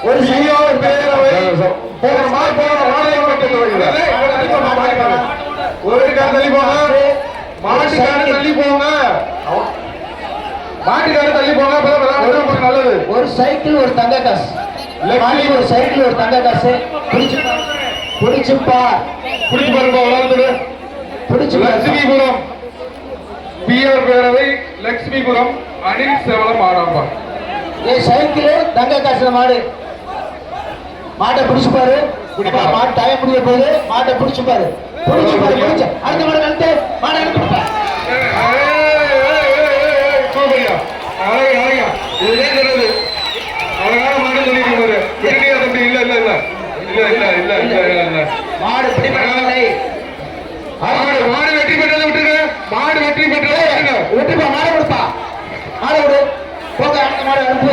ஒரு சைக்கிள் பேரவை ஒரு தள்ளி போங்க, மாட்டுக்காரன் தள்ளி போங்க, மாட்டுக்காரன் தள்ளி போங்க. நல்லது. ஒரு சைக்கிள் ஒரு தங்க காசு, ஒரு சைக்கிள் ஒரு தங்க காசு. பிடிச்சுப்பா பிடிச்சு பாருங்க. பிடிச்சு லட்சுமிபுரம் பிஆர் பேரவை லட்சுமிபுரம் அனில் சேவலம் ஆடாம்பா. சைக்கிள் தங்க காசுல மாடு. மாட்டை பிடிச்சு பாரு. மாட்டு டயம் முடிய போகுது. மாட்டை பிடிச்சு பாரு. பிடிச்சு பாரு. பிடிச்ச அடுத்த மாடு கழுத்து. மாடை எடுத்து மாடு பிடிப்பதில்லை. மாடு வெற்றி பெற்றதை விட்டுருங்க. மாடு வெற்றி பெற்றதை விட்டுருப்பா. மாடு கொடுப்பா. மாடு விடு. போங்க. அடுத்த மாடு அனுப்பு.